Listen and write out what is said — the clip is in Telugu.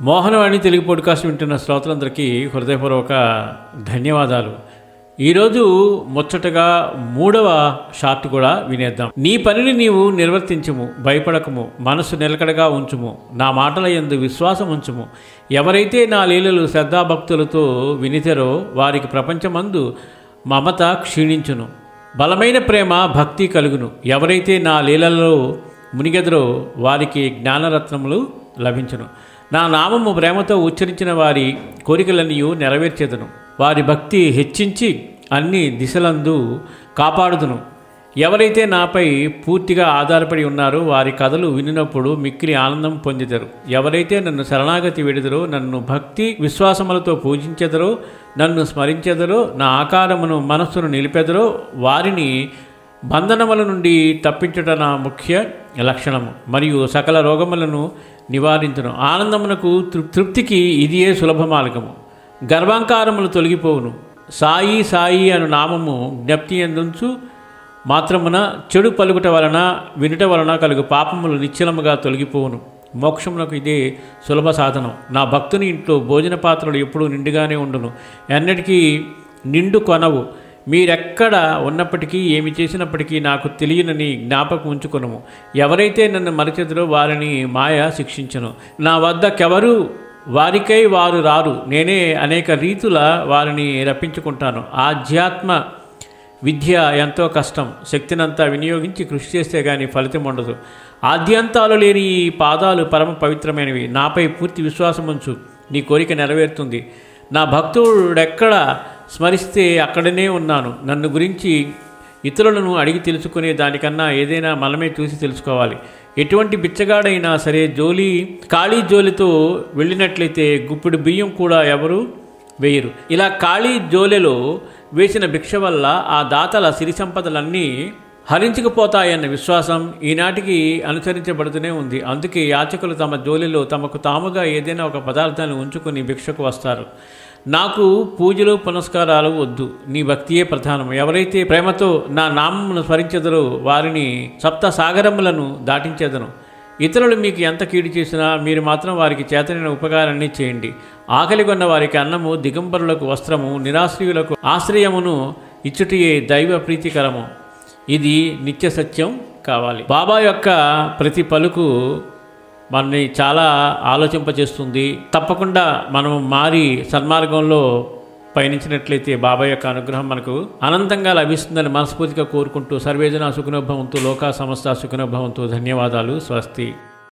మోహనవాణి తెలుగు పాడ్కాస్ట్ వింటున్న శ్రోతలందరికీ హృదయపూర్వక ధన్యవాదాలు. ఈరోజు ముచ్చటగా 3వ షార్ట్ కూడా వినేద్దాం. నీ పనిని నీవు నిర్వర్తించుము, భయపడకము, మనసు నిలకడగా ఉంచుము, నా మాటల యందు విశ్వాసం ఉంచుము. ఎవరైతే నా లీలలు శ్రద్ధాభక్తులతో వినితరో వారికి ప్రపంచమందు మమత క్షీణించును, బలమైన ప్రేమ భక్తి కలుగును. ఎవరైతే నా లీలలలో మునిగెదరో వారికి జ్ఞానరత్నములు లభించును. నా నామము ప్రేమతో ఉచ్చరించిన వారి కోరికలన్నీ నెరవేర్చేదను. వారి భక్తి హెచ్చించి అన్ని దిశలందు కాపాడుదును. ఎవరైతే నాపై పూర్తిగా ఆధారపడి ఉన్నారో వారి కథలు వినినప్పుడు మిక్కిలి ఆనందం పొందుతారు. ఎవరైతే నన్ను శరణాగతి వెడుదరో, నన్ను భక్తి విశ్వాసములతో పూజించెదరో, నన్ను స్మరించెదరో, నా ఆకారమును మనస్సును నిలిపెదరో వారిని బంధనముల నుండి తప్పించుట నా ముఖ్య లక్షణము, మరియు సకల రోగములను నివారించును. ఆనందమునకు తృప్తికి ఇదియే సులభ మార్గము. గర్వాంకారములు తొలగిపోవును. సాయి సాయి అను నామము జ్ఞప్తి ఎందుంచు మాత్రమున చెడు పలుకుట వలన వినుట వలన కలుగు పాపములు నిశ్చలముగా తొలగిపోవును. మోక్షమునకు ఇదే సులభ సాధనం. నా భక్తుని ఇంట్లో భోజన పాత్రలు ఎప్పుడూ నిండుగానే ఉండును, ఎన్నటికీ నిండు కొనవు. మీరెక్కడ ఉన్నప్పటికీ ఏమి చేసినప్పటికీ నాకు తెలియనని జ్ఞాపకం ఉంచుకొనుము. ఎవరైతే నన్ను మరచెదరో వారిని మాయ శిక్షించను. నా వద్దకెవరు వారికై వారు రారు. నేనే అనేక రీతుల వారిని రప్పించుకుంటాను. ఆధ్యాత్మ విద్య ఎంతో కష్టం. శక్తినంతా వినియోగించి కృషి చేస్తే కానీ ఫలితం ఉండదు. ఆద్యంతాలు లేని ఈ పాదాలు పరమ పవిత్రమైనవి. నాపై పూర్తి విశ్వాసం ఉంచు, నీ కోరిక నెరవేరుతుంది. నా భక్తుడెక్కడ స్మరిస్తే అక్కడనే ఉన్నాను. నన్ను గురించి ఇతరులను అడిగి తెలుసుకునే దానికన్నా ఏదైనా మనమే చూసి తెలుసుకోవాలి. ఎటువంటి బిచ్చగాడైనా సరే ఖాళీ జోలితో వెళ్ళినట్లయితే గుప్పిడి బియ్యం కూడా ఎవరు వేయరు. ఇలా ఖాళీ జోలెలో వేసిన భిక్ష వల్ల ఆ దాతల సిరి సంపదలన్నీ హరించుకుపోతాయన్న విశ్వాసం ఈనాటికి అనుసరించబడుతూనే ఉంది. అందుకే యాచకులు తమ జోలిలో తమకు తాముగా ఏదైనా ఒక పదార్థాన్ని ఉంచుకుని భిక్షకు వస్తారు. నాకు పూజలు పునస్కారాలు వద్దు, నీ భక్తియే ప్రధానం. ఎవరైతే ప్రేమతో నా నామమును స్మరించెదరో వారిని సప్త సాగరములను దాటించెదను. ఇతరులు మీకు ఎంత కీడు చేసినా మీరు మాత్రం వారికి చేతనైన ఉపకారాన్ని చేయండి. ఆకలి కొన్న వారికి అన్నము, దిగంబరులకు వస్త్రము, నిరాశ్రయులకు ఆశ్రయమును ఇచ్చుటయే దైవ ప్రీతికరము. ఇది నిత్య సత్యం కావాలి. బాబా యొక్క ప్రతి పలుకు మనని చాలా ఆలోచింపచేస్తుంది. తప్పకుండా మనం మారి సన్మార్గంలో పయనించినట్లయితే బాబా యొక్క అనుగ్రహం మనకు అనంతంగా లభిస్తుందని మనస్ఫూర్తిగా కోరుకుంటూ సర్వేజన సుఖినో భవంతు, లోకా సమస్త సుఖినో భవంతు. ధన్యవాదాలు. స్వస్తి.